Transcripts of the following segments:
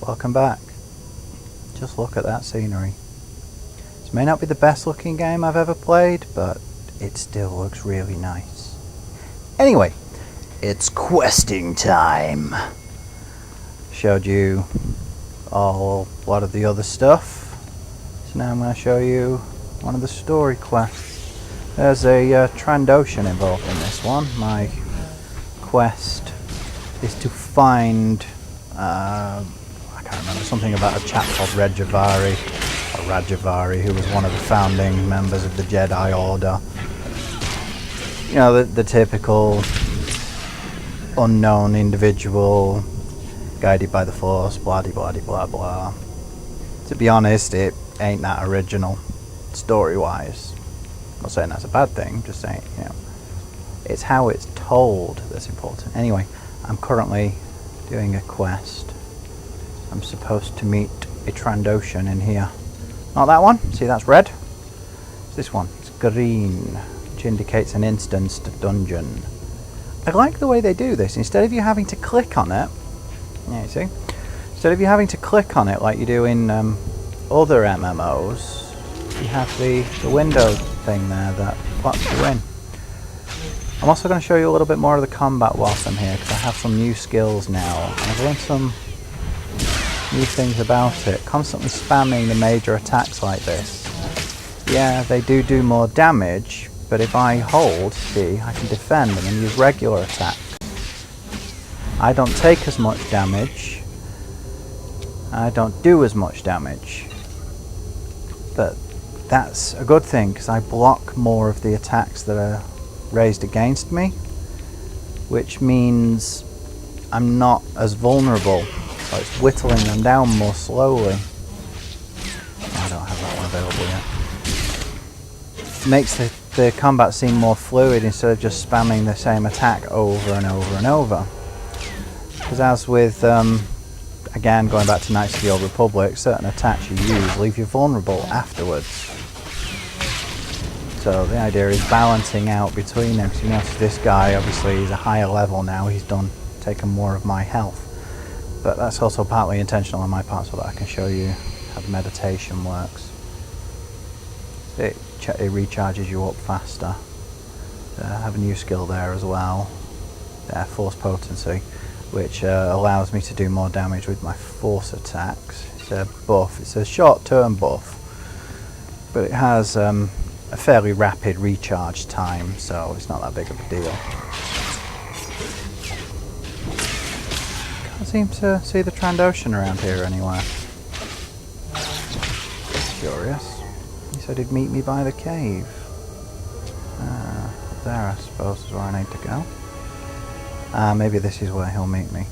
welcome back. Just look at that scenery. This may not be the best looking game I've ever played, but it still looks really nice. Anyway, it's questing time. Showed you a lot of the other stuff, so now I'm going to show you one of the story quests. There's a Trandoshan involved in this one. My quest is to find, I can't remember, something about a chap called Rajavari, who was one of the founding members of the Jedi Order. You know, the typical unknown individual, guided by the Force, blah blah blah blah. To be honest, it ain't that original, story-wise. I'm not saying that's a bad thing, just saying, you know, it's how it's told that's important. Anyway, I'm currently doing a quest. I'm supposed to meet a Trandoshan in here. Not that one, see that's red? It's this one, it's green, which indicates an instanced dungeon. I like the way they do this. Instead of you having to click on it, yeah, you see? Instead of you having to click on it like you do in other MMOs, you have the window thing there that plots you in. I'm also going to show you a little bit more of the combat whilst I'm here, because I have some new skills now, and I've learned some new things about it. Constantly spamming the major attacks like this. Yeah, they do more damage, but if I hold, see, I can defend and then use regular attacks. I don't take as much damage. I don't do as much damage. But that's a good thing, because I block more of the attacks that are raised against me, which means I'm not as vulnerable. So it's whittling them down more slowly. I don't have that one available yet. Makes the combat seem more fluid instead of just spamming the same attack over and over and over. Because as with, again, going back to Knights of the Old Republic, certain attacks you use leave you vulnerable afterwards. So the idea is balancing out between them. So you notice this guy, obviously, he's a higher level now. He's taken more of my health. But that's also partly intentional on my part so that I can show you how the meditation works. It recharges you up faster. I have a new skill there as well. Force Potency, which allows me to do more damage with my force attacks. It's a buff. It's a short-term buff. But it has a fairly rapid recharge time, so it's not that big of a deal. Can't seem to see the Trandoshan around here anywhere. Curious. He said he'd meet me by the cave. Up there, I suppose, is where I need to go. Maybe this is where he'll meet me.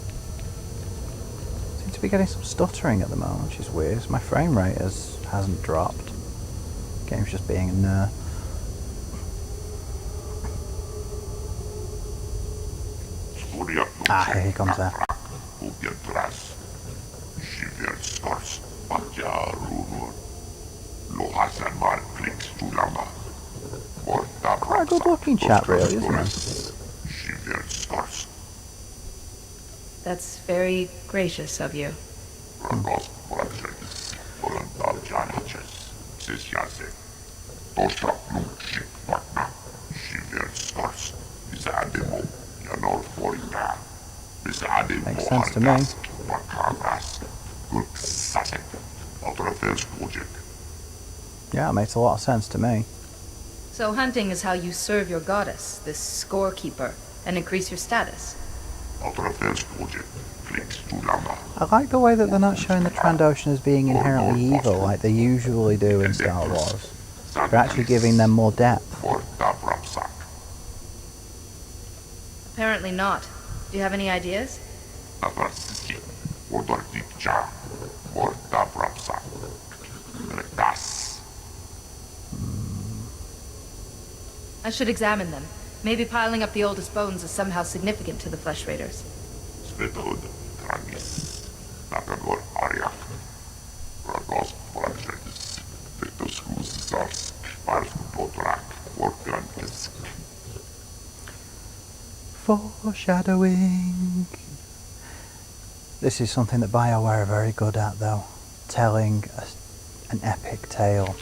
Seem to be getting some stuttering at the moment, which is weird. My frame rate hasn't dropped. Game's just being a nerd. Here he comes there. Quite a good looking chap, really, isn't he? That's very gracious of you. Makes sense to me. Yeah, it makes a lot of sense to me. So hunting is how you serve your goddess, this scorekeeper, and increase your status. I like the way that they're not showing the Trandoshan as being inherently evil like they usually do in Star Wars. They're actually giving them more depth. Apparently not. Do you have any ideas? I should examine them. Maybe piling up the oldest bones is somehow significant to the Flesh Raiders. Foreshadowing. This is something that BioWare are very good at, though. Telling an epic tale.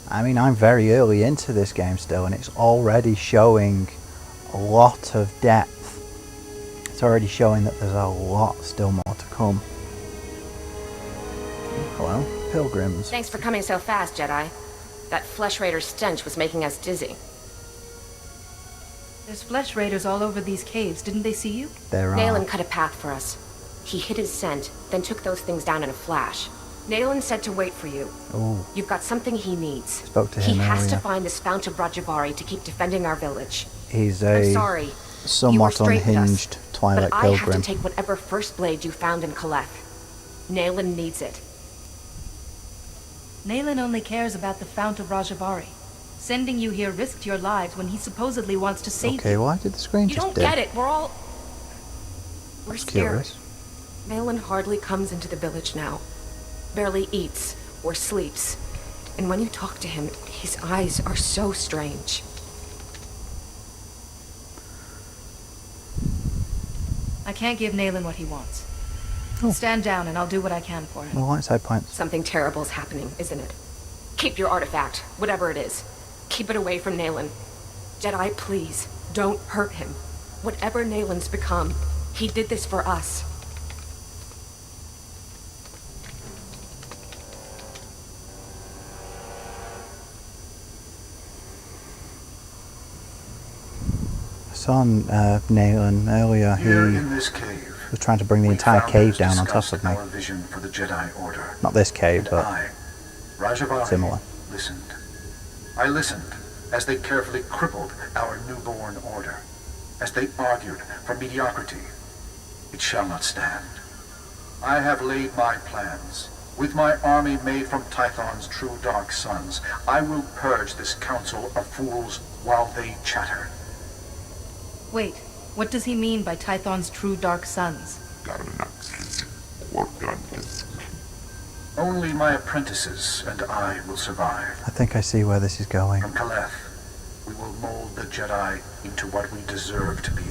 I mean, I'm very early into this game still, and it's already showing a lot of depth. It's already showing that there's a lot still more to come. Hello, pilgrims. Thanks for coming so fast, Jedi. That Flesh Raider stench was making us dizzy. There's flesh raiders all over these caves. Didn't they see you? There are. Nayland cut a path for us. He hid his scent, then took those things down in a flash. Nayland said to wait for you. Ooh. You've got something he needs. Spoke to him He has to earlier. find this Fount of Rajabari to keep defending our village. He's I'm a sorry. somewhat You were straight with us, unhinged Twilight but I have to pilgrim. take whatever first blade you found in Caleth. Nayland needs it. Nayland only cares about the Fount of Rajabari. Sending you here risked your lives when he supposedly wants to save Okay, you. why did the screen You just don't dip? get it. We're That's scared. curious. Nayland hardly comes into the village now. Barely eats or sleeps. And when you talk to him, his eyes are so strange. I can't give Nayland what he wants. Oh. Stand down and I'll do what I can for him. Well, light side points. Something terrible's happening, isn't it? Keep your artifact, whatever it is. Keep it away from Nayland. Jedi, please, don't hurt him. Whatever Nayland's become, he did this for us. I saw Nayland earlier. Here He in this cave, was trying to bring the we entire cave founders down on top discussed of me. our vision for the Jedi Order. Not this cave, And but I, Rajabari, similar. listened. I listened as they carefully crippled our newborn order, as they argued for mediocrity. It shall not stand. I have laid my plans. With my army made from Tython's true dark sons, I will purge this council of fools while they chatter. Wait, what does he mean by Tython's true dark sons? Only my apprentices and I will survive. I think I see where this is going. From Caleth, we will mold the Jedi into what we deserve to be.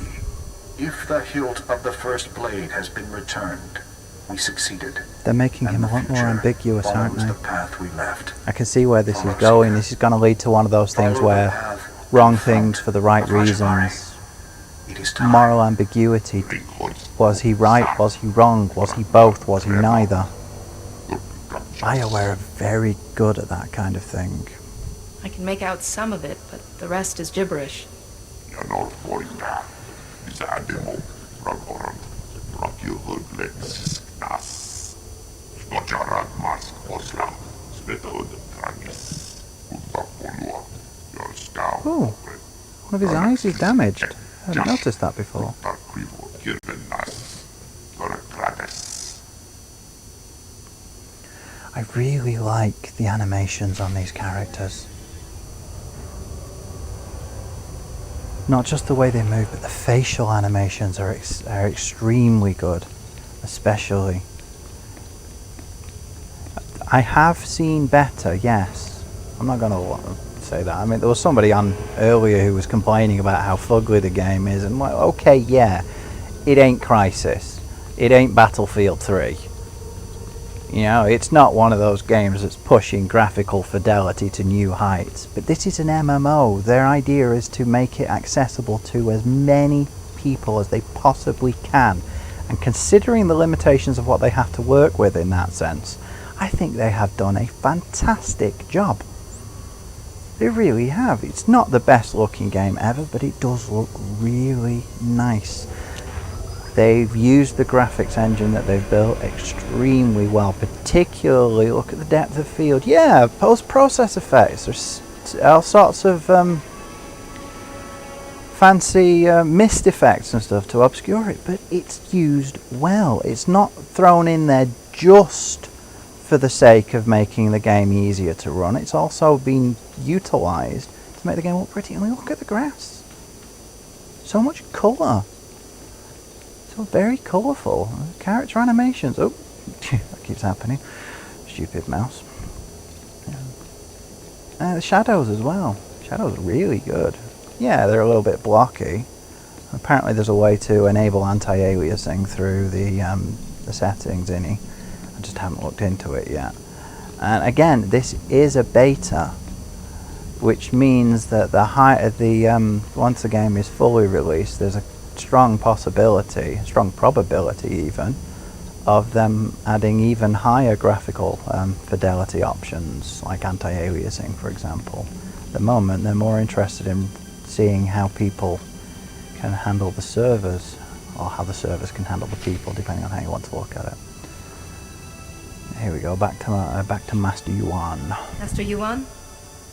If the hilt of the first blade has been returned, we succeeded. They're making And him a the lot more future ambiguous, aren't follows they? the path we left. I can see where this is Follows going. here. This is going to lead to one of those things Follow the where path wrong in front things for the right of Rajabari. reasons. It is time. Moral ambiguity. Was he right? Was he wrong? Was he both? Was he neither? BioWare are very good at that kind of thing. I can make out some of it, but the rest is gibberish. Ooh, one of his eyes is damaged. I hadn't noticed that before. I really like the animations on these characters. Not just the way they move, but the facial animations are extremely good, especially. I have seen better, yes. I'm not going to say that. I mean, there was somebody on earlier who was complaining about how fugly the game is, and I'm like, okay, yeah, it ain't Crysis. It ain't Battlefield 3. You know, it's not one of those games that's pushing graphical fidelity to new heights. But this is an MMO. Their idea is to make it accessible to as many people as they possibly can. And considering the limitations of what they have to work with in that sense, I think they have done a fantastic job. They really have. It's not the best looking game ever, but it does look really nice. They've used the graphics engine that they've built extremely well, particularly look at the depth of field. Yeah, post-process effects. There's all sorts of fancy mist effects and stuff to obscure it, but it's used well. It's not thrown in there just for the sake of making the game easier to run. It's also been utilised to make the game look pretty. I mean, look at the grass. So much colour. So very colourful. Character animations. Oh, that keeps happening. Stupid mouse. The shadows as well. Shadows are really good. Yeah, they're a little bit blocky, Apparently there's a way to enable anti-aliasing through the settings in it. I just haven't looked into it yet. And again, this is a beta, which means that once the game is fully released, there's a strong possibility, strong probability even, of them adding even higher graphical fidelity options, like anti-aliasing, for example. At the moment, they're more interested in seeing how people can handle the servers, or how the servers can handle the people, depending on how you want to look at it. Here we go, back to Master Yuan. Master Yuan,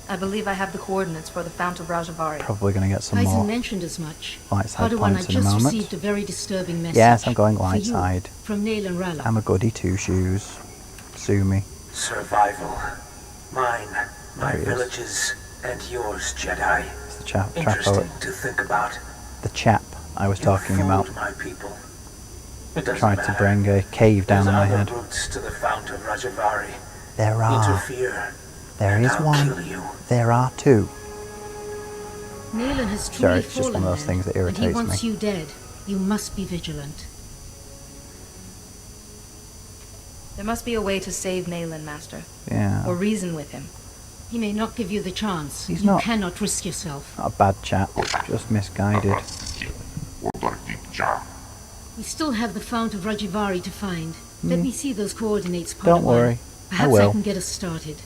I believe I have the coordinates for the Fount of Rajavari. Probably going to get some Tyson more mentioned as much. light side Padawan, I points in a just moment. received a very disturbing message. Yes, I'm going For light you, side. From Nail and Rala. I'm a goody two-shoes. Sue me. Survival. Mine, my There he is. villages, and yours, Jedi. It's the chap Interesting to think about. the chap I was You talking about. fooled my people. It doesn't Tried to matter. bring a cave down on my There's head. other routes to the Fount of Rajavari. There are. Interfere. There and is I'll one. kill you. There are two. Nayland has Sorry, truly it's just one fallen of those there, things that and irritates he wants me. you dead. You must be vigilant. There must be a way to save Nayland, Master. Yeah. Or reason with him. He may not give you the chance. He's you not. cannot risk yourself. Not a bad chap, just misguided. We still have the Fount of Rajivari to find. Let me see those coordinates, Padawan. Don't worry, I Perhaps will. I can get us started.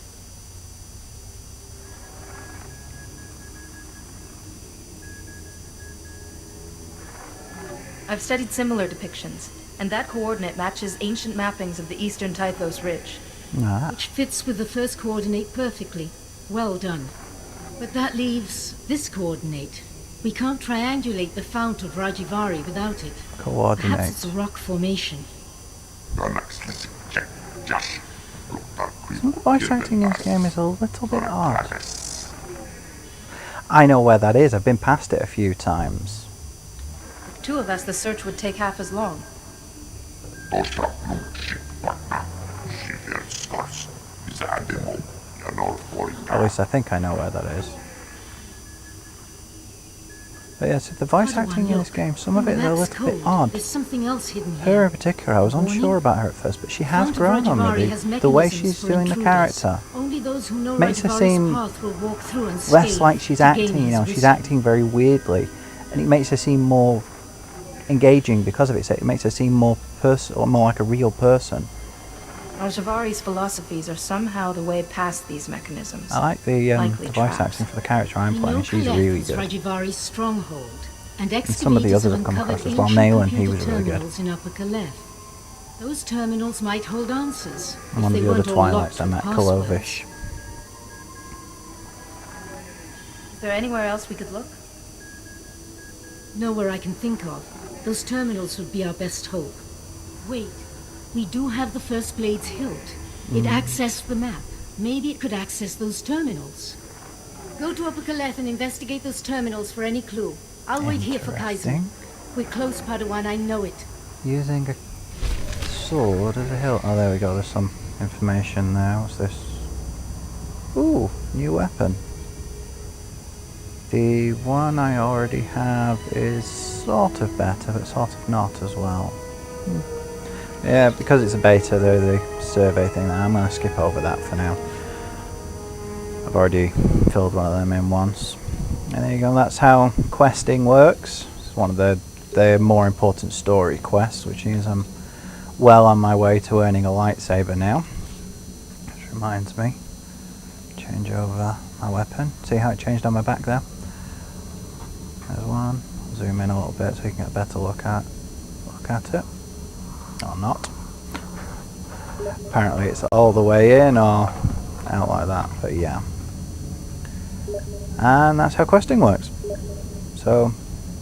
I've studied similar depictions, and that coordinate matches ancient mappings of the eastern Tythos Ridge. Ah, Which fits with the first coordinate perfectly. Well done. But that leaves this coordinate. We can't triangulate the Fount of Rajivari without it. Perhaps coordinates. it's a rock formation. Some of the voice acting in this game is a little bit odd. I know where that is. I've been past it a few times. With two of us, the search would take half as long. At least I think I know where that is. But yes, the voice Padawan, acting in this look. game, some of On it is a Max little bit code, odd. There's something else hidden Her here. in particular, I was Warning? unsure about her at first, but she has Fount of grown on Rajivari me. has The way mechanisms she's for doing the intruders. character Only those who know makes her Rajivari's seem path will walk through unscathed less like she's to gain acting, you know, his she's wisdom. acting very weirdly, and it makes her seem more engaging because of it. So it makes her seem more like a real person. Rajavari's philosophies are somehow the way past these mechanisms. I like the Likely voice traps. acting for the character I'm We playing. know She's Calais really is good. Rajivari's stronghold, and some of the excavators others have I've come uncovered across as well. ancient Nayland, he computer was really good. terminals in Upper Calais. Those terminals might hold answers. And if one they of the other weren't all locked Twilights I with met, passwords. Kalovish. Is there anywhere else we could look? Nowhere I can think of. Those terminals would be our best hope. Wait, we do have the first blade's hilt. It accessed the map. Maybe it could access those terminals. Go to Upper Calais and investigate those terminals for any clue. I'll wait here for Kaiser. Interesting. We're close, Padawan, I know it. Using a sword as a hilt. Oh, there we go. There's some information there. What's this? Ooh, new weapon. The one I already have is sort of better, but sort of not as well. Yeah, because it's a beta, the survey thing, I'm going to skip over that for now. I've already filled one of them in once. And there you go, that's how questing works. It's one of the more important story quests, which means I'm well on my way to earning a lightsaber now. Which reminds me, change over my weapon. See how it changed on my back there? There's one. Zoom in a little bit so you can get a better look at it. Or not. Apparently it's all the way in or out like that, but yeah. And that's how questing works. So,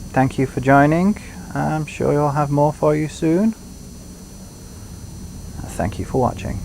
thank you for joining. I'm sure you'll have more for you soon. Thank you for watching.